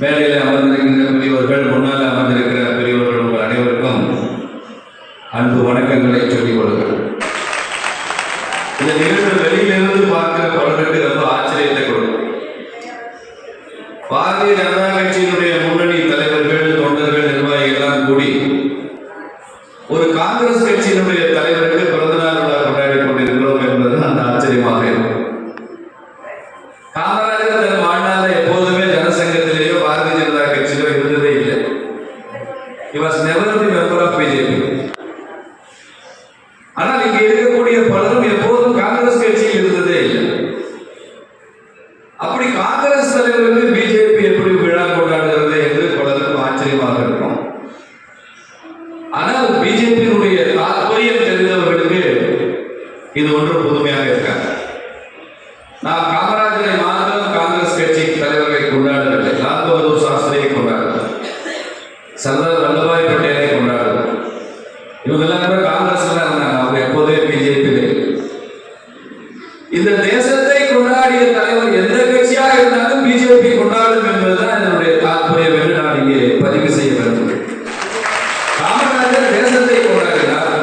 மேடையில் அமர்ந்திருக்கின்ற பெரியவர்கள், முன்னால் அமர்ந்திருக்கிற பெரியவர்கள், உங்கள் அனைவருக்கும் அன்பு வணக்கங்களை சொல்லிக் கொள்கிறேன். இந்த நிகழ்வு வெளியிலிருந்து பார்க்கிற பலருக்கு ரொம்ப ஆச்சரியத்தை கொடுக்கும். பாரதிய ஜனதா கட்சியினுடைய முன்னணி தலைவர்கள், தொண்டர்கள், நிர்வாகிகள் எல்லாம் கூடி ஒரு காங்கிரஸ் கட்சியினுடைய தலைவருக்கு பிறந்தநாள் விழா கொண்டாடி கொண்டிருக்கிறோம் என்பது அந்த ஆச்சரியமாக இருக்கும். காமராஜர் தன் வாழ்நாள் எப்போதுமே ஜனசங்கத்திலேயோ பாரதிய ஜனதா கட்சியிலோ இருந்ததே இல்லை. He was never the member of BJP. ஆனால் இங்கே இருக்கக்கூடிய பலரும் எப்போதும் காங்கிரஸ் கட்சியில் இருந்ததே இல்லை. அப்படி காங்கிரஸ் தலைவருக்கு பிஜேபி எப்படி விழா கொண்டாடுகிறது என்று பலருக்கும் ஆச்சரியமாக இருக்கும். ஆனால் பிஜேபியினுடைய தாற்பயம் தெரிந்தவர்களுக்கு இது ஒன்று புதுமையாக இருக்காங்க. நாம் காமராஜரை மாத்திரம் காங்கிரஸ் கட்சி தலைவர்களை கொண்டாடவில்லை, லால் பகதூர் சாஸ்திரியை கொண்டாடுறோம், சர்தார் வல்லபாய் பட்டேலை கொண்டாடுறோம். இவங்கெல்லாம் கூட காங்கிரஸ்ல இருந்தாங்க, அவங்க எப்போதே பிஜேபி. இந்த தேசத்தை கொண்டாடிய தலைவர் எந்த கட்சியாக இருந்தாலும் பிஜேபி கொண்டாடும் என்பதுதான் என்னுடைய தாற்பயம் என்று நான் இங்கே பதிவு செய்ய வேண்டும். காமராஜர் தேசத்தை கொண்டாடினார்.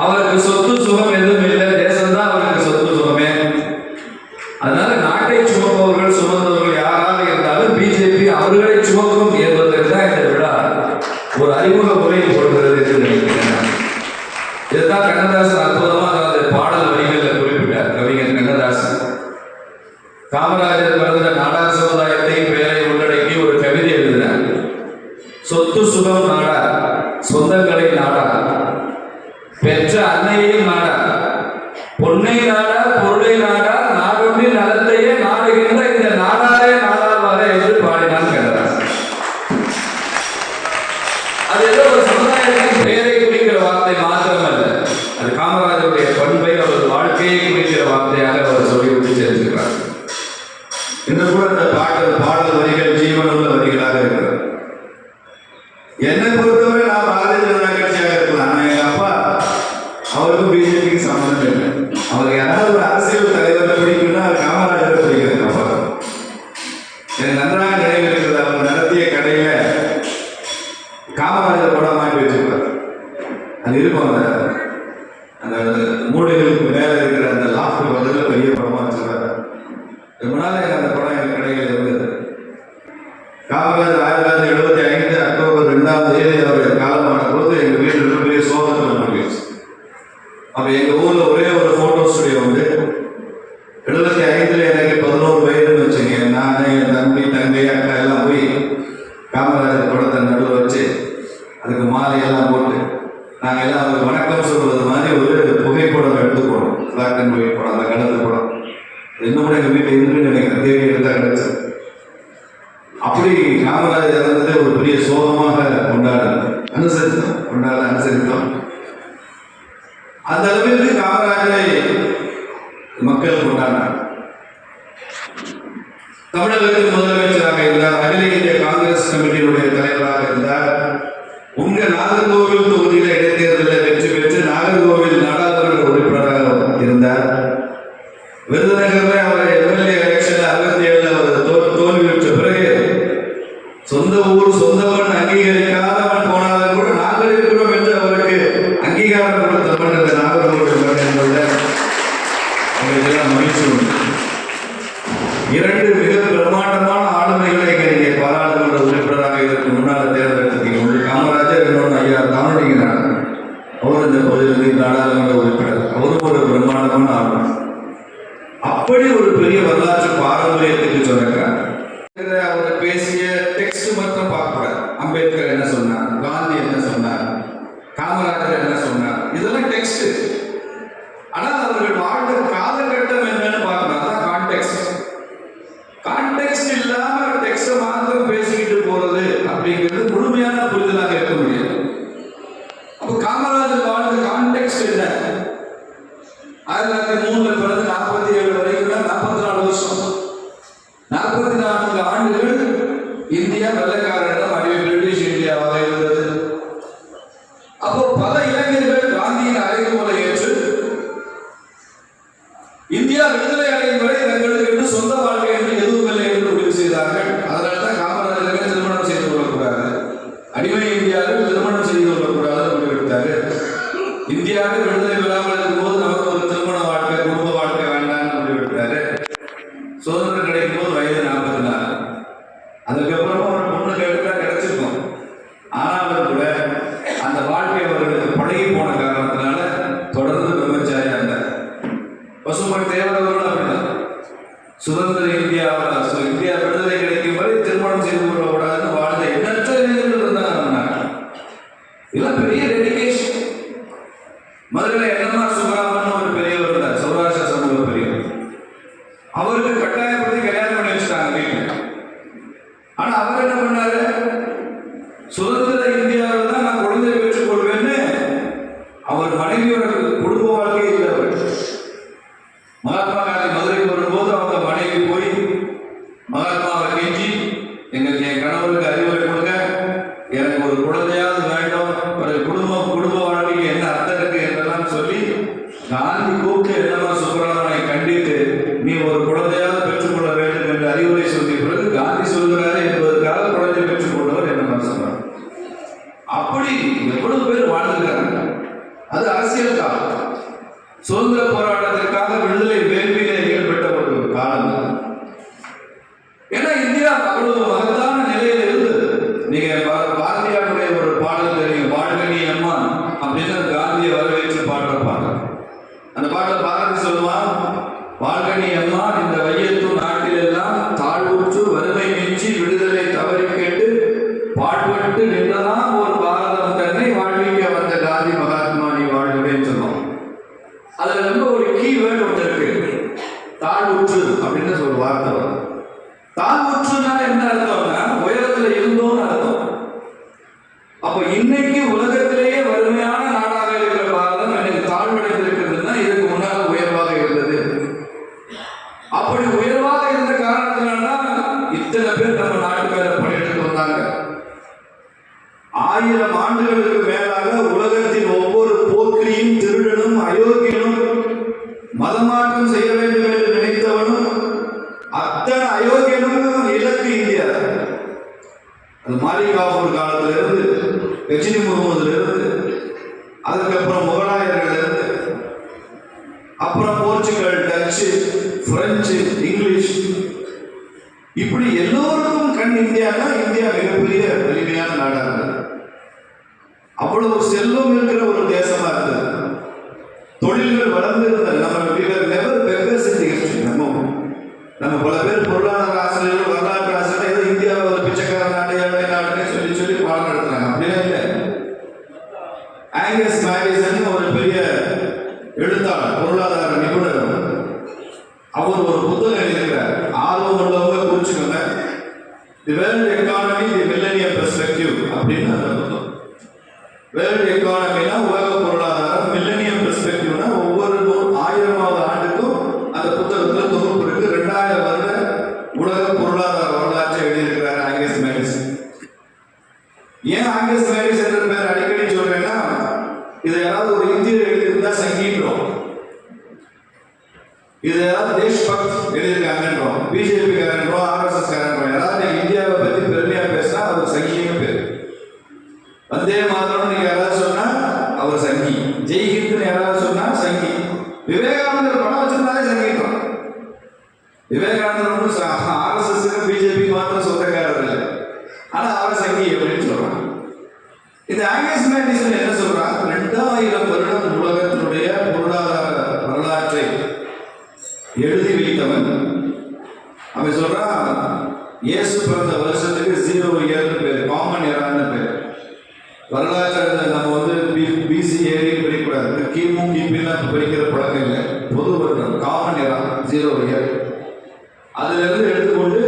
அவருக்கு சொத்து சுகம் எதுவும் இல்லை, தேசம்தான் அவருக்கு சொத்து சுகமே. அதனால நாட்டை சுமப்பவர்கள், சுமந்தவர்கள் யாராக இருந்தாலும் பிஜேபி அவர்களை சுமக்கும் என்பதற்கு தான் இந்த விழா ஒரு அறிமுக முறை போடுகிறது என்று நினைக்கிறேன். இதுதான் கண்ணதாசன் அற்புதமாக அந்த பாடல் வரிகளில் குறிப்பிட்டார். கவிஞர் கண்ணதாசன் காமராஜர் பிறந்த நாடார் சமுதாயத்தை பெயரை உள்ளடக்கி ஒரு கவிதை எழுதினார். சொத்து சுகம் நாடா, சொந்தங்களை நாடா, பெற்ற அன்னையையும் நாடா, பொன்னை நாடா, பொருளை நாடா, நாடொன்றின் நலத்தையே நாடுகின்ற இந்த நாடாரே நாடாவாரே என்று பாடினான் கண்ணதாசன். அது ஏதோ ஒரு சமுதாயத்தின் பெயரை குறிக்கிற வார்த்தை மாத்திரமல்ல, அது காமராஜருடைய பண்பை, அவரது வாழ்க்கையை குறிக்கிற வார்த்தையாக அவர் சொல்லிவிட்டு சென்றிருக்கிறார். இன்று கூட அந்த பாடல் வரிகள் ஜீவனுள்ள வரிகளாக இருக்கிறது. என்னை பொறுத்தவரை நான் பாரதிய ஜனதா கட்சியாக இருக்கலாம். ஆனால் எங்க அப்பா அவருக்கும் பிஜேபிக்கு சம்பந்தம் இல்லை. அவருக்கு யாராவது ஒரு அரசியல் தலைவர் பிடிக்கும்னா அது காமராஜரை பிடிக்கிறது. அப்பா எனக்கு நன்றாக நினைவு இருக்கிறது. அவர் நடத்திய கடையில காமராஜர் படம் வாங்கி வச்சிருப்பார். அது இருக்கும், அந்த மூடைகளுக்கு மேல இருக்கிற அந்த லாஃப்ட் பதில் பெரிய படமா வச்சிருப்பார். ரொம்ப நாள் அந்த படம் எங்கள் கடையில் இருந்தது. காமராஜர் 1975 அக்டோபர் 2 அவருடைய காலமான போது எங்கள் வீட்டில் பெரிய சோதனை போயிடுச்சு. அப்போ எங்கள் ஊரில் ஒரே ஒரு ஃபோட்டோ ஸ்டுடியோ வந்து 75 எனக்கு 11 வயதுன்னு வச்சுங்க. நான், என் தம்பி, தங்கை, அக்கா எல்லாம் போய் காமராஜர் படத்தை நடுவில் வச்சு அதுக்கு மாலையெல்லாம் போட்டு நாங்கள் எல்லாம் அவருக்கு வணக்கம் சொல்வது மாதிரி ஒரு புகைப்படம் எடுத்து போனோம். பிளாக் அண்ட் ஒயிட் படம், அந்த கடந்த படம் இன்னும் கூட எங்கள் வீட்டில் இருக்குன்னு நினைக்கிறேன். தேடி எடுத்தால் கிடைச்சது. அப்படி காமராஜர் இறந்ததை ஒரு பெரிய சோகமாக அனுசரித்தோம். அந்த அளவிற்கு காமராஜரை மக்கள் கொண்டாடினார். தமிழகத்தின் முதலமைச்சராக இருந்தார். அகில இந்திய காங்கிரஸ் கமிட்டியினுடைய தலைவராக இருந்தார். உங்க நாகர்கோவில் தொகுதியில இடைத்தேர்தலில் வெற்றி பெற்று நாகர்கோவில் நாடாளுமன்ற உறுப்பினராக இருந்தார். விருதுநகரில் அவர் எம்எல்ஏ எலெக்ஷன்ல 67 அவர் தோல்வி பெற்ற பிறகு சொந்த ஊர் சொந்தவன் அங்கீகரிக்காதவன் போனாலும் கூட நாங்கள் இருக்கிறோம் என்று அவருக்கு அங்கீகாரம் கொடுத்தவன் இந்த நாகர்கோவில் என்பதில் அவங்களுக்கெல்லாம் மகிழ்ச்சி உண்டு. 2 மிக பிரம்மாண்டமான ஆளுமைகளை நீங்க பாராளுமன்ற உறுப்பினராக இதற்கு முன்னால் தேர்ந்தெடுத்தீங்க. உங்களுக்கு காமராஜர், இன்னொன்று ஐயா தானுடிக்கிறார். அவர் இந்த பகுதியில் நாடாளுமன்ற உறுப்பினர். அவரும் ஒரு பிரம்மாண்டமான ஆளுமை. அப்படி ஒரு பெரிய வரலாற்று பாரம்பரியத்துக்கு சொன்னார். அவர் பேசிய டெக்ஸ்ட் மட்டும் பார்க்கக்கூடாது. அம்பேத்கர் என்ன சொன்னார், காந்தி என்ன சொன்னார், காமராஜர் என்ன சொன்னார், இதெல்லாம் டெக்ஸ்ட். ஆனால் அவர்கள் வாழ்ந்த காலகட்டம் என்னன்னு பார்க்கணும். அதான் கான்டெக்ஸ்ட். கான்டெக்ஸ்ட் இல்லாம டெக்ஸ்ட மாத்திரம் பேசிக்கிட்டு போறது அப்படிங்கிறது முழுமையான புரிதலாக இருக்க முடியாது. அப்போ காமராஜர் வாழ்ந்த கான்டெக்ஸ்ட் என்ன? 1903 பிறகு 47 வரைக்கும் 44 வருஷம், 44 ஆண்டுகள் இந்தியா வெள்ளைக்காரரிடம் அடிமை பிரிட்டிஷ் இந்தியாவாக இருந்தது. அப்போ பல இளைஞர்கள் காந்தியின் அறைகூவலை ஏற்று இந்தியா விடுதலை அடையும் வரை தங்களுக்கு சொந்த வாழ்க்கை என்று எதுவும் இல்லை என்று முடிவு செய்தார். செய்தார்கள். அதனால்தான் காமராஜர்கள் திருமணம் செய்து கொள்ளக்கூடாது, அடிமை இந்தியாவில் திருமணம் செய்து கொள்ளக்கூடாது முடிவெடுத்தாரு. இந்தியாவில் விடுதலை பெறாமல் இருக்கும்போது நமக்கு ஒரு திருமண வாழ்க்கை, குடும்ப வாழ்க்கை வேண்டாம்னு முடிவெடுத்தாரு. சுதந்திரம் கிடைக்கும் போது வயது 44. அதுக்கப்புறமா ஒரு பொண்ணு கேட்டுட்டா கிடைச்சிருக்கும். ஆனாலும் கூட அந்த வாழ்க்கை அவர்களுக்கு பழகி போன காரணத்தினால தொடர்ந்து பிரம்மச்சாரியா இருந்தார். பசுமன் தேவரவர்கள் அப்படிதான். சுதந்திர இந்தியா விடுதலை கிடைக்கும் வரை திருமணம் செய்து கொள்ளக்கூடாதுன்னு வாழ்ந்த எண்ணற்ற இளைஞர்கள் இருந்தாங்க. இதெல்லாம் பெரிய டெடிகேஷன். மதுரையில் என்எம்ஆர் சுப்பராமன் ஒரு பெரியவர் இருந்தார், சௌராஷ்டிர சமூக பெரியவர். அவருக்கு கட்டாயப்படுத்தி கல்யாணம் பண்ணி வச்சுட்டாங்க வீட்டில். ஆனா அவர் என்ன பண்ணாரு, சுதந்திர இந்தியாவில் தான் நான் குழந்தை பெற்றுக் கொள்வேன்னு அவர் மனைவியோட குடும்ப வாழ்க்கையே இல்லை. அவர் மகாத்மா காந்தி மதுரைக்கு வரும்போது அவங்க மனைவி போய் மகாத்மாவை கெஞ்சி, என் கணவருக்கு அறிவுரை கொடுங்க, எனக்கு ஒரு குழந்தையாவது வேண்டும், ஒரு குடும்ப வாழ்க்கைக்கு என்ன அர்த்தம் இருக்கு என்றெல்லாம் சொல்லி காந்தி கூப்பிட்டு என்எம்ஆர் சுப்பராமனை கண்டித்து நீ ஒரு குழந்தையாவது பெற்றுக்கொள்ள வேண்டும் என்று அறிவுரை சொல்லிய பிறகு காந்தி சொல்கிறாரு என்பதற்காக குழந்தை பெற்றுக் கொண்டவர் என்எம்ஆர் சுப்பராமன். அப்படி எவ்வளவு பேர் வாழ்ந்துருக்காங்க. அது அரசியல் காலம். சுதந்திர போராட்டத்திற்காக விடுதலை வேள்வியிலே ஈடுபட்ட ஒரு காலம். ஏன்னா இந்தியா அவ்வளவு மகத்தான நிலையில் இருந்தது. நீங்க பாரதியாருடைய ஒரு பாடல் தெரியும், வாழ்கனி அம்மா அப்படின்னு காந்தியை வரவேற்று பாடுற பாடல். அந்த பாடல் பாரதி சொல்லுவான், வாழ்கனி அம்மா இந்த வையத்து நாட்டில் எல்லாம் தாழ்வுற்று வறுமை மிஞ்சி விடுதலை தவறி கேட்டு பாடுபட்டு நின்றதான் ஒரு பாரதம் தன்னை வாழ்விக்க வந்த காந்தி மகாத்மா நீ வாழ்வுன்னு சொல்லுவோம். அதுல ரொம்ப ஒரு கீவேர்டு ஒன்று இருக்கு, தாழ்வுற்று அப்படின்னு ஒரு வார்த்தை வரும். தாழ்வுற்றுனா என்ன அர்த்தம்னா உயரத்துல இருந்தோம்னு அர்த்தம். அப்ப இன்னைக்கு உலகத்திலேயே வறுமையான நாடாக இருக்கிற பாரதம் இன்னைக்கு தாழ்வடைந்திருக்கிறதுனா இதுக்கு முன்னால உயர்வாக இருந்தது. அப்படி உயர்வாக இருந்த காரணத்தினால்தான் இத்தனை பேர் நம்ம நாட்டு மேல பணியெடுத்து வந்தாங்க. 1000 ஆண்டுகளுக்கு மேலாக உலகத்தின் ஒவ்வொரு போக்கிரியும் திருடனும் அயோக்கியனும் மதமாற்றம் செய்ய வேண்டும் என்று நினைத்தவனும் அத்தனை அயோக்கியனும் இலக்கு இந்தியா. அது மாலிக் காஃபூர் காலத்திலிருந்து, கஜினி முகமதுல இருந்து, அதுக்கப்புறம் முகலாயர்கள் இருந்து, அப்புறம் போர்ச்சுகல், டச்சு, பிரெஞ்சு, இங்கிலீஷ், இப்படி எல்லோருக்கும் கண் இந்தியானா இந்தியா மிகப்பெரிய வலிமையான நாடா இருந்தது. அவ்வளவு செல்வம் இருக்கிற ஒரு தேசமா இருந்தது. தொழில்கள் வளர்ந்து இருந்தது. நம்ம பல பேர் பொருளாதார ஆசிரியர்கள், வரலாற்று ஆசிரியர்கள் ஏதோ இந்தியாவில் ஒரு பிச்சைக்கார நாடு, ஏழை நாடுன்னு சொல்லி பாடம் நடத்துறாங்க. அப்படியே இல்லை. ஆங்கஸ் மேடிசன் ஒரு பெரிய எழுத்தாளர், பொருளாதார நிபுணர், அவர் ஒரு புத்தகம் எழுதியிருக்கிறார். ஆர்வம் உள்ளவங்க குறிச்சுக்கோங்க, the world economy the millennium perspective அப்படின்னு அந்த புத்தகம். வேர்ல்ட் எக்கானமினா உலக பொருளாதாரம், மில்லேனியம் பெர்ஸ்பெக்டிவ்னா ஒவ்வொரு 1000வது ஆண்டுக்கும் அந்த புத்தகத்தில் தொகுப்பு இருக்கு. 2000 வருட உலக பொருளாதார வரலாற்றை எழுதியிருக்கிறார் ஆங்கஸ் மேடிசன். ஏன் ஆங்கஸ் மேடிசன் என்ற பேர் அடிக்கடி சொல்றேன்னா, இதை யாராவது ஒரு இந்தியர் எழுதியிருந்தா சங்கின்றோம், இது யாராவது தேஷ்பக்த் எழுதியிருக்காங்கன்றோம், பிஜேபி காரன்றோம், ஆர்எஸ்எஸ் காரன்றோம். யாராவது இந்தியாவை பத்தி பெருமையா பேசினா அவர் சங்கின்னு பேர். வந்தே மாதரம் நீங்க யாராவது சொன்னா அவர் சங்கி, ஜெய்ஹிந்த் யாராவது சொன்னா சங்கி. விவேகானந்தர் படம் வச்சிருந்தாலே சங்கின்றோம். விவேகானந்தர் ஒன்றும் ஆர்எஸ்எஸ் பிஜேபி மாத்திரம் சொந்தக்காரர் இல்லை, ஆனா அவர் சங்கி அப்படின்னு சொல்றாங்க. இந்த ஆங்கஸ் மேடிசன் என்ன சொல்றாங்க, 2000 வருடம் உலகத்தினுடைய பொருளாதார வரலாற்றை எழுதி வைத்தவன். அவன் சொல்றான், இயேசு பிறந்த வருஷத்துக்கு 0 இயர்னு பேர், காமன் எரான்னு பேர். வரலாற்று நம்ம பிசி ஏறி படிக்கூடாது, கிமு கிபிலாம் படிக்கிற பழக்கம் இல்லை. பொது வருடம் காமன் எரா 0 இயர். அதுல இருந்து எடுத்துக்கொண்டு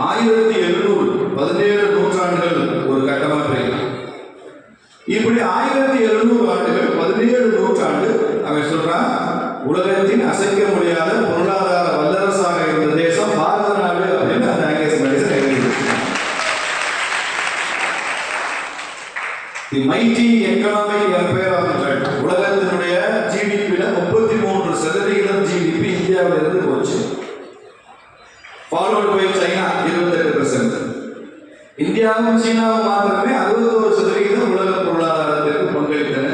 1700 17 நூற்றாண்டுகள் ஒரு கட்டமா பிரிக்கலாம். இப்படி 1700 ஆண்டுகள் 17 நூற்றாண்டு அவன் சொல்றான், உலகத்தின் அசைக்க முடியாத பொருளாதார வல்லரசாக இருந்த தேசம் பாரத நாடு அப்படின்னு அந்த ஆங்கஸ் மேடிசன் எழுதியிருக்கிறார். The mighty economic empire of the world. உலகத்தினுடைய ஜிடிபியில 33% ஜிடிபி இந்தியாவில இருந்து போச்சு. Followed by China. இந்தியாவும் சீனாவும் மாத்திரமே 61% உலக பொருளாதாரத்திற்கு பங்களித்தன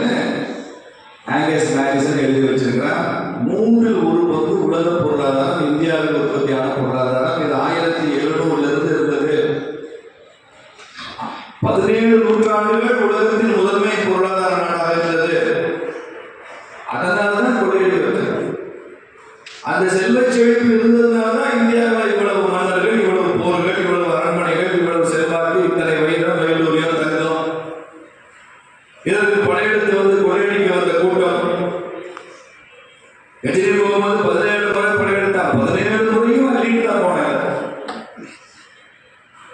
ஆங்கஸ் மேடிசன் எழுதி வச்சிருக்கிறார். 3/1 உலக பொருளாதாரம் இந்தியாவில் உற்பத்தியான பொருளாதாரம். இது 1700 இருந்தது. 17 நூற்றாண்டுகள் உலகத்தின் முதன்மை பொருளாதார நாடாக இருந்தது. அதனால்தான் கொள்ளையடிக்கிறது. அந்த செல்வச் செழிப்பு இருந்ததுனால்தான் இந்தியாவில் இவ்வளவு மன்னர்கள், இவ்வளவு போர்கள், இவ்வளவு அரண்மனைகள், இவ்வளவு செல்வாக்கு, இத்தனை வைரம், வைடூரியம், தங்கம். இதற்கு படையெடுத்து வந்து கொள்ளையடிக்க வந்த கூட்டம் கஜினி முகமது 17 முறை படையெடுத்தார். 17 முறையும் அள்ளிட்டு தான் போனாங்க.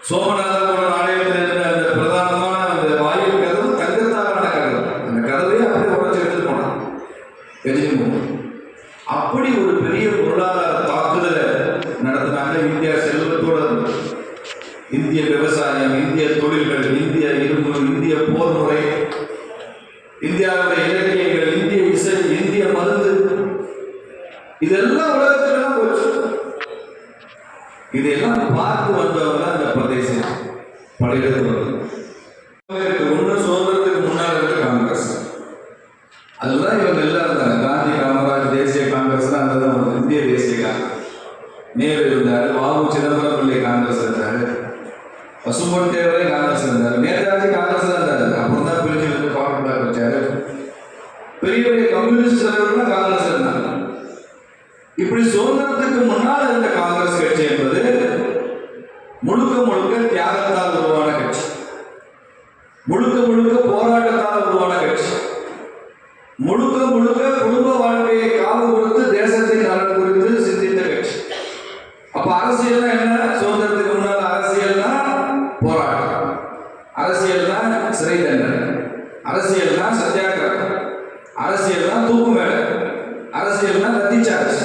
சோமநாதபுரம் ஆலயத்தில் இருந்த அந்த பிரதானமான அந்த வாயில் கதவு தங்கத்தாலான கதவு. அந்த கதவையே அப்படியே உடச்சு எடுத்து போனான் கஜினி முகமது. அப்படி ஒரு பெரிய பொருளாதார தாக்குதலை நடத்தினாங்க. இந்தியா செல்வத்தோடு இந்திய விவசாயம், இந்திய தொழில்கள், இந்திய இரும்பு, இந்திய போர் முறை, இந்தியாவுடைய இலக்கியங்கள், இந்திய இசை, இந்திய மருந்து, இதெல்லாம் உலகத்திலாம் போச்சு. இதெல்லாம் பார்த்து வந்தவங்க அந்த பிரதேசம் படையெடுத்து ஒன்று சுதந்திரத்துக்கு முன்னால் இருக்க காங்கிரஸ். அதுதான் இவங்க எல்லாம் இருந்தாங்க. காந்தி, காமராஜ், தேசிய காங்கிரஸ் தான் அதுதான் இந்திய தேசிய காங்கிரஸ். நேரு இருந்தார், வாவு சிதம்பரம் பிள்ளை காங்கிரஸ் இருந்தார், பசும்பொன் தேவரே காங்கிரஸ் இருந்தார், நேதாஜி காங்கிரஸ் தான் இருந்தார். அப்புறம் தான் பிரிஞ்சு வந்து பாப்புலர் வச்சாரு. பெரிய பெரிய கம்யூனிஸ்ட் தலைவர்கள் காங்கிரஸ் இருந்தாங்க. இப்படி சுதந்திரத்துக்கு முன்னால் இருந்த காங்கிரஸ் கட்சி என்பது முழுக்க முழுக்க தியாகத்தால் உருவான கட்சி, முழுக்க முழுக்க போராட்டத்தால் உருவான கட்சி, முழுக்க முழுக்க குடும்ப வாழ்க்கையை காவு கொடுத்து தேசத்தின் நலன் குறித்து சிந்தித்த கட்சி. அப்ப அரசியல் என்ன? சுதந்திரத்துக்கு முன்னால் அரசியல்னா போராட்டம், அரசியல்னா சிறை தண்டனை, அரசியல்னா சத்தியாகிரகம், அரசியல்னா தூக்கு மேடை, அரசியல்னா லத்திச்சார்ஜ்.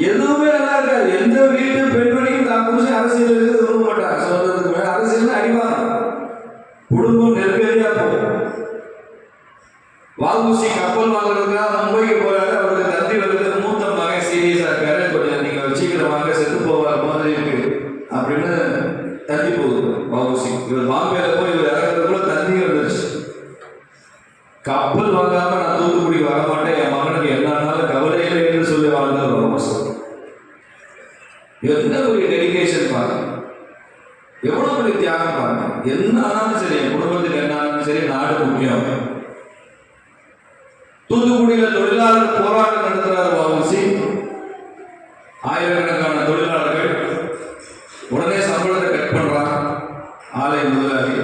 எதுவுமே நல்லா இருக்காது. எந்த வீட்டு பெண்மணியும் தான் புருஷன் அரசியல் இருக்கிறது விரும்ப மாட்டாங்க. சுதந்திரத்துக்கு மேல அரசியல்னா அடிவாங்க, குடும்பம் நெருக்கடியா போகும். வாவுசி கப்பல் வாங்குறதுக்காக மும்பைக்கு போறாரு. அவருக்கு தந்தி வருது, மூத்த மகன் சீரியஸா இருக்காரு, கொஞ்சம் நீங்க சீக்கிரம் வாங்க, செத்து போவார் மாதிரி இருக்கு அப்படின்னு தந்தி போகுது வாவுசி. இவர் பாம்பேல போய் இவர் இறங்குறதுக்குள்ள தந்தி வந்துருச்சு. கப்பல் வாங்காம நான் தூத்துக்குடி வரமாட்டேன், என் மகனுக்கு என்னாலும் கவலையில என்று சொல்லி வாழ்ந்தது வாவுசி. என்ன ஒரு டெடிகேஷன் பாருங்க, எவ்வளவு பெரிய தியாகம் பாருங்க. என்ன ஆனாலும் சரி, என் குடும்பத்துக்கு என்ன ஆனாலும் சரி, நாடு முக்கியம். தூத்துக்குடியில தொழிலாளர் போராட்டம் நடத்துறாரு வாவுசி. ஆயிரக்கணக்கான தொழிலாளர்கள் உடனே சம்பளத்தை கட் பண்றாங்க. ஆலை முதலாளி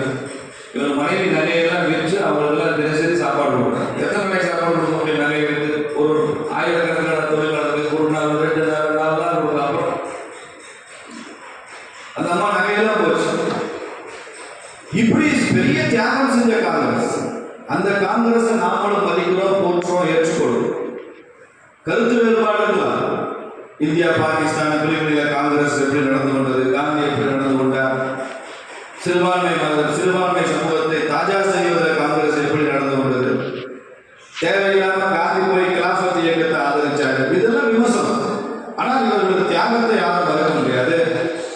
இவர் மனைவி நகையெல்லாம் விற்று அவங்களெல்லாம் தினசரி சாப்பாடு கொடுக்குறாங்க. எத்தனை நாளைக்கு சாப்பாடு கொடுக்க முடியும்? நகை விற்று ஒரு ஆயிரக்கணக்கான தொழிலாளர்களுக்கு ஒரு நாள் 2 நாள் தான் கொடுக்கலாம். அந்த அம்மா நகையெல்லாம் போச்சு. இப்படி பெரிய தியாகம் செஞ்ச காங்கிரஸ். அந்த காங்கிரஸை நாமளும் மதிக்கிறோம், போற்றோம், ஏற்றுக்கொள்ளும். கருத்து வேறுபாடுகளா? இந்தியா பாகிஸ்தான் பிரிவினையில காங்கிரஸ் எப்படி நடந்து கொண்டது, காந்தி எப்படி நடந்து கொண்டார், சிறுபான்மை சமூகத்தை தாஜா செய்வதில் காங்கிரஸ் எப்படி நடந்து கொண்டது, தேவையில்லாம காந்தி போய் கிலாஃபத் இயக்கத்தை ஆதரிச்சாரு, இதெல்லாம் விமர்சனம். ஆனால் இவர்களுடைய தியாகத்தை யாரும் மறக்க முடியாது.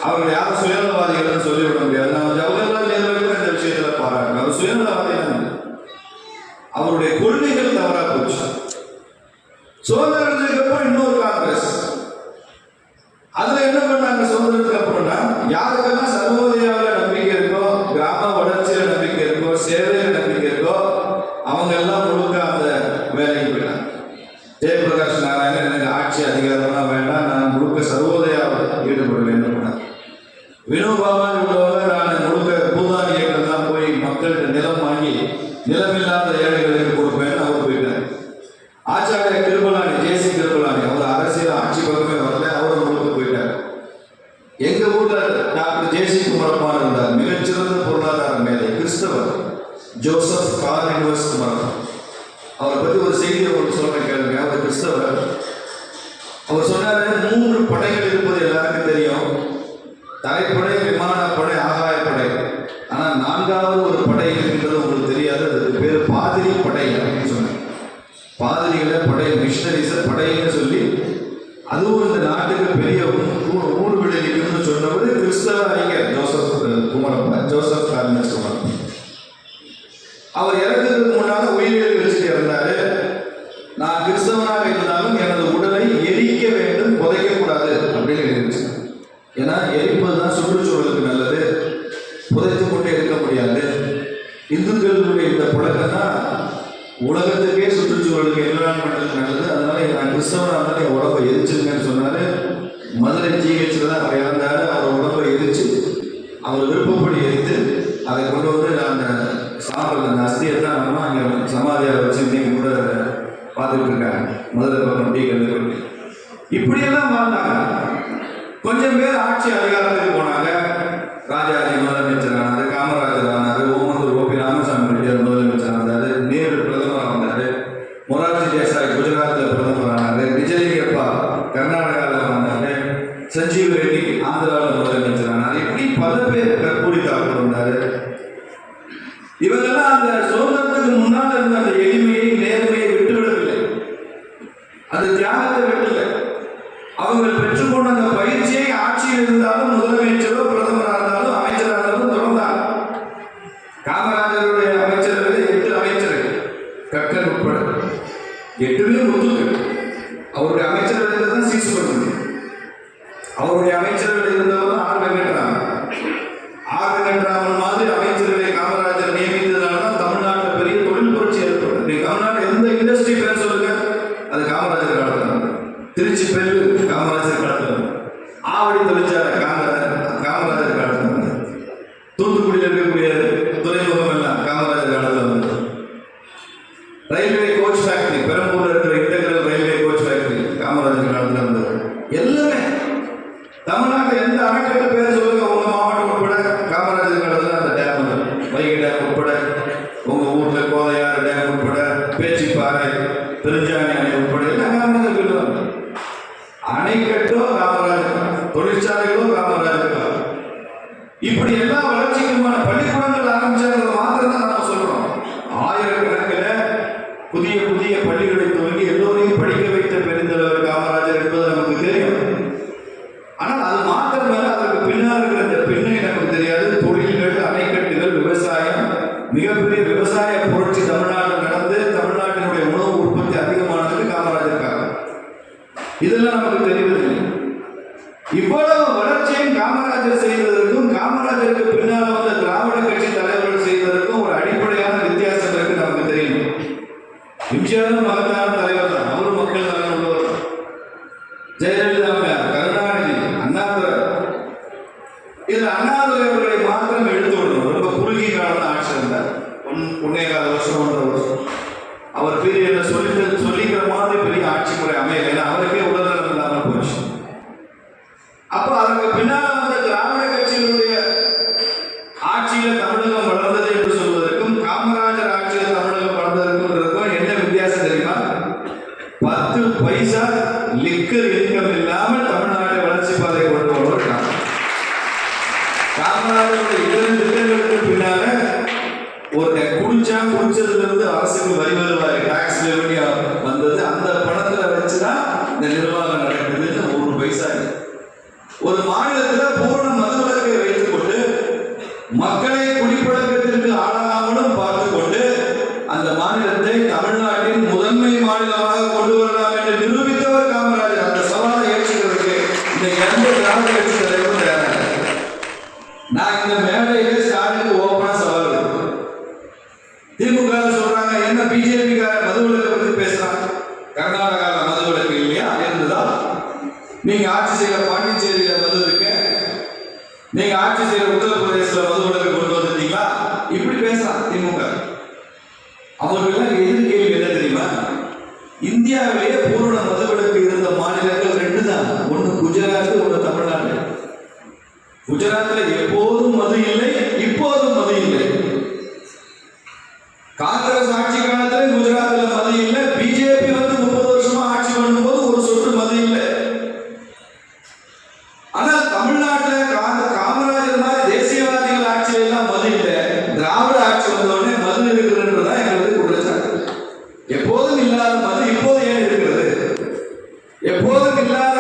அவர்கள் யாரும் சுயநலவாதிகள் சொல்லிவிட முடியாது. நம்ம ஜவஹர்லால் நேருவுக்கு இந்த விஷயத்துல பாராட்டு. அவர் சுயநலவாதிகள், அவருடைய கொள்கைகள் தவறா போச்சு. சுதந்திரத்துக்கு அப்புறம் இன்னொரு காங்கிரஸ், அதுல என்ன பண்ணாங்க? சுதந்திரத்துக்கு அப்புறம்னா யாருக்கெல்லாம் சர்வோதயாவில் நம்பிக்கை இருக்கோ, கிராம வளர்ச்சியில நம்பிக்கை இருக்கோ, சேவையில நம்பிக்கை இருக்கோ, அவங்க எல்லாம் முழுக்க அந்த வேலைக்கு போயிட்டாங்க. ஜெயபிரகாஷ் நாராயணன் எனக்கு ஆட்சி அதிகாரம்லாம் வேண்டாம், நான் முழுக்க சர்வோதயாவில் ஈடுபடுவேன். வினோபாவா உள்ளவங்க நான் முழுக்க பூதாரி இயக்கம் போய் மக்கள்கிட்ட நிலம் வாங்கி நிலமில்லாத ஏழைகளுக்கு கொடுப்பேன் அவர் போயிட்டார். ஆச்சாரிய கிருபலானி, ஜேசி கிருபலானி, அவர் அரசியல் ஆட்சி பக்கமே வரல, அவர் முழுக்க போயிட்டார். எங்க ஊர்ல டாக்டர் ஜேசி குமரப்பான் இருந்தார், மிகச்சிறந்த பொருளாதார மேதை, கிறிஸ்தவர், ஜோசப் கார் யூனிவர்ஸ் குமரப்பான். அவரை பத்தி ஒரு செய்தியை ஒன்று சொல்ற கேளுங்க. அவர் கிறிஸ்தவர். அவர் சொன்னாரு, 3 படைகள் இருப்பது எல்லாருக்கும் தெரியும், தரைப்படை, விமானப்படை, ஆகாயப்படை. ஆனா 4வது ஒரு படை இருக்கின்றது உங்களுக்கு தெரியாது, அதுக்கு பேரு பாதிரி படை அப்படின்னு சொன்னாங்க. பாதிரிகளை படை, மிஷனரிஸ படைன்னு சொல்லி, அதுவும் இந்த நாட்டுக்கு பெரிய ஊடுபிடி விடுதலிக்கும்னு சொன்னவர் கிறிஸ்தவ அறிஞர் ஜோசப் கார்னஸ் குமரப்பா. அவர் இறந்ததுக்கு முன்னால உயிரிழந்து வச்சுட்டு இருந்தாரு. நான் கிறிஸ்தவனாக இருந்தாலும் எனது உடலை எரிக்க வேண்டும், புதைக்கக்கூடாது அப்படின்னு இருந்துச்சு. ஏன்னா எரிப்பதுதான் சுற்றுச்சூழலுக்கு நல்லது, புதைத்து கொண்டே இருக்க முடியாது. இந்துக்களுடைய இந்த பழக்கம் தான் உலகத்துக்கே சுற்றுச்சூழலுக்கு என்விரான்மெண்ட்டுக்கு நல்லது. அதனால நான் கிறிஸ்தவனாக இருந்தாலும் என் உடம்பை எரிச்சிருக்கேன்னு சொன்னாரு. மதுரை ஜிஹெச்சில் தான் அவர் இறந்தாரு. அவர் உடம்பை எரிச்சு அவர் விருப்பப்படி எரித்து அதை கொண்டு வந்து அந்த சாம்பல் அந்த அஸ்தியை தான் நம்ம அங்கே சமாதியாக வச்சு இன்னைக்கு கூட பார்த்துட்டு இருக்காங்க. மதுரை பக்கம் டீ கண்டு இப்படியெல்லாம் வாழ்ந்தாங்க. கொஞ்சம் பேர் ஆட்சி அதிகாரத்துக்கு போனாங்க. ராஜாஜி முதலமைச்சர் ஆனாரு, காமராஜர் ஆனாரு, ஓமந்தூர் ஓபி ராமசாமி ரெட்டியார் முதலமைச்சர் ஆனாரு, நேரு பிரதமர் ஆனாரு, மொரார்ஜி தேசாய் குஜராத்தில் பிரதமர் ஆனாரு, விஜயலிங்கப்பா கர்நாடகாவில் ஆனாரு, சஞ்சீவ் ரெட்டி ஆந்திராவில் முதலமைச்சர் ஆனார். இப்படி பல பேர் கற்பூரி தாக்கூர் வந்தாரு. இவங்கெல்லாம் அந்த சுதந்திரத்துக்கு முன்னால் இருந்த அந்த எளிமையை நேர்மையை விட்டுவிடவில்லை, அந்த தியாகத்தை விடவில்லை. அவங்க பெற்றுக்கொண்ட அந்த பயிற்சியை ஆட்சியில் இருந்தாலும் முதலமைச்சரோ பிரதமராக இருந்தாலும் அமைச்சராக இருந்தாலும் தொடர்ந்தாங்க. காமராஜருடைய அமைச்சர்கள் 8 அமைச்சர்கள் கக்கன் உட்பட 8 முத்துக்கள். அவருடைய அமைச்சர்கள் தான் சீசு பண்ண முடியும். அவருடைய அமைச்சர்கள் இருந்தவர் தான் ஆர் வெங்கட்ராமன். ஆர் வெங்கட்ராமன் மாதிரி அமைச்சர்களை காமராஜர் நியமித்ததுனால தான் தமிழ்நாட்டில் பெரிய தொழில் புரட்சி ஏற்படும். நீ தமிழ்நாட்டில் எந்த இண்டஸ்ட்ரி பேர் சொல்லுங்க, அது காமராஜர் காலத்தில். திருச்சி பெல்லு காமராஜர் காலத்தில், ஆவடி தொழிற்சாலை காமராஜர் காலத்தில், தூத்துக்குடியில் இருக்கக்கூடிய துறைமுகம் எல்லாம் காமராஜர் காலத்தில் வந்து, ரயில்வே கோச் ஃபேக்டரி பெரம்பூர்ல இருக்கிற integral railway coach factory Kamarajar காலத்தில் இருந்தது. எல்லாமே தமிழ்நாட்டில் எந்த அணைக்கட்டு பேர் சொல்லுங்க, உங்க மாவட்டம் உட்பட காமராஜர் காலத்தில் அந்த டேம், வைகை டேம் உட்பட, உங்க ஊர்ல கோதையாறு டேம் உட்பட, பேச்சிப்பாறை, பெருஞ்சாணி அணை உட்பட எல்லாம் காமராஜர் சொல்லுவாங்க. அணைக்கட்டோ காமராஜர், தொழிற்சாலைகளோ காமராஜர். இப்படி எல்லா வளர்ச்சிக்குமான பள்ளிக்கூடங்கள் ஆரம்பிச்சாங்க மாத்திரம் தான் நாம சொல்றோம். ஆயிரக்கணக்கில் புதிய புதிய பள்ளிகளை துவங்கி எல்லோரையும் படிக்க வைத்த பெருந்தலைவர் காமராஜர் என்பது நமக்கு தெரியும். ஆனால் அது மாத்திரமல்ல, அதற்கு பின்னால் இருக்கிற இந்த பின்னை நமக்கு தெரியாது. தொழில்கள், அணைக்கட்டுகள், விவசாயம், மிகப்பெரிய விவசாய புரட்சி தமிழ்நாட்டில் நடந்து தமிழ்நாட்டினுடைய உணவு உற்பத்தி அதிகமானது காமராஜர் காலம். இதெல்லாம் நமக்கு தெரிவதில்லை. இவ்வளவு வளர்ச்சியும் காமராஜர் செய்வதற்கும் காமராஜருக்கு பின்னால் வந்த திராவிட கட்சி தலைவர்கள் செய்வதற்கும் ஒரு அடிப்படையான வித்தியாசம் இருக்கு நமக்கு தெரியும். எம்ஜிஆரும் மகத்தான தலைவர் தான், அவரும் மக்கள் நலன் உள்ளவர். ஜெயலலிதா, கருணாநிதி, அண்ணாதுரை. இதுல அண்ணாதுரை அவர்களை மாத்திரம் எடுத்து விடணும். ரொம்ப குறுகிய காலம் ஆட்சி இருந்தார், 1.25 வருஷம் 1.5 வருஷம். அவர் பெரிய சொல்லிக்கிற மாதிரி பெரிய ஆட்சி முறை அமையல. ஏன்னா அவருக்கே உடல்நலம் இல்லாமல் போச்சு. அப்போ அதற்கு பின்னால் வந்த திராவிட கட்சியினுடைய ஆட்சியில தமிழகம் வளர்ந்தது என்று சொல்வதற்கும் காமராஜர் ஆட்சியில் தமிழகம் வளர்ந்ததற்கும் என்ன வித்தியாசம் தெரியுமா? 10 பைசா லிக்கர் இன்கம் இல்லாமல் தமிழ்நாட்டை வளர்ச்சி பாதை கொண்டு வருவார் காமராஜருடைய 2 திட்டங்களுக்கு பின்னால ஒரு குடிச்சதுல இருந்து அரசுக்கு வரி வருவாய், டாக்ஸ் ரெவன்யூ வந்தது. அந்த பணத்துல வச்சுதான் இந்த நிர்வாகம் நடக்குதுன்னு 1 பைசா. ஒரு மாநிலத்தில் பூரண மதுவிலக்கை வைத்துக் கொண்டு மக்களை குடிப்பழக்கத்திற்கு ஆளாகாமலும் பார்த்துக் கொண்டு அந்த மாநிலத்தை தமிழ்நாட்டின் முதன்மை மாநிலமாக கொண்டு வரலாம் என்று நிரூபித்தவர் காமராஜர். அந்த சவாலை ஏற்றுக்கிறதுக்கு இந்த 2 திராவிட கட்சி தலைவரும் தயாராக. நான் இந்த மேடையிலே ஸ்டாலினுக்கு ஓப்பனா சவால் இருக்கு. திமுக சொல்றாங்க, என்ன பிஜேபி மதுவிலக்கை பற்றி பேசுறாங்க. கர்நாடகாவில் மதுவிலக்கு இல்லையா? இருந்ததா? நீங்க ஆட்சி செய்யற பாண்டிச்சேரியில மது இருக்கு, நீங்க ஆட்சி செய்யற உத்தரப்பிரதேசல மதுவிலக்கு கொண்டு வந்துட்டீங்களா? இப்படி பேசலாம் திமுக. அவர்கள் எதிர் கேள்வி என்ன தெரியுமா? இந்தியாவிலேயே பூரண மதுவிலக்கு இருந்த மாநிலங்கள் 2 தான். ஒன்னு குஜராத், ஒன்னு தமிழ்நாடு. குஜராத்ல எப்போதும் மது இல்லை, இப்போதும் மது இல்லை. காங்கிரஸ் ஆட்சி காலத்துல குஜராத்ல மது இல்லை. பிஜேபி வந்து 30 வருஷமா ஆட்சி பண்ணும்போது ஒரு சொட்டு மது இல்லை. ஆனால் தமிழ்நாட்டில் காமராஜர் மாதிரி தேசியவாதிகள் ஆட்சியில எல்லாம் மது இல்லை. திராவிட ஆட்சி வந்தோடனே மது இருக்கிறதுதான் எங்களுக்கு குற்றச்சாட்டு. எப்போதும் இல்லாத மது இப்போது ஏன் இருக்கிறது? எப்போதும் இல்லாத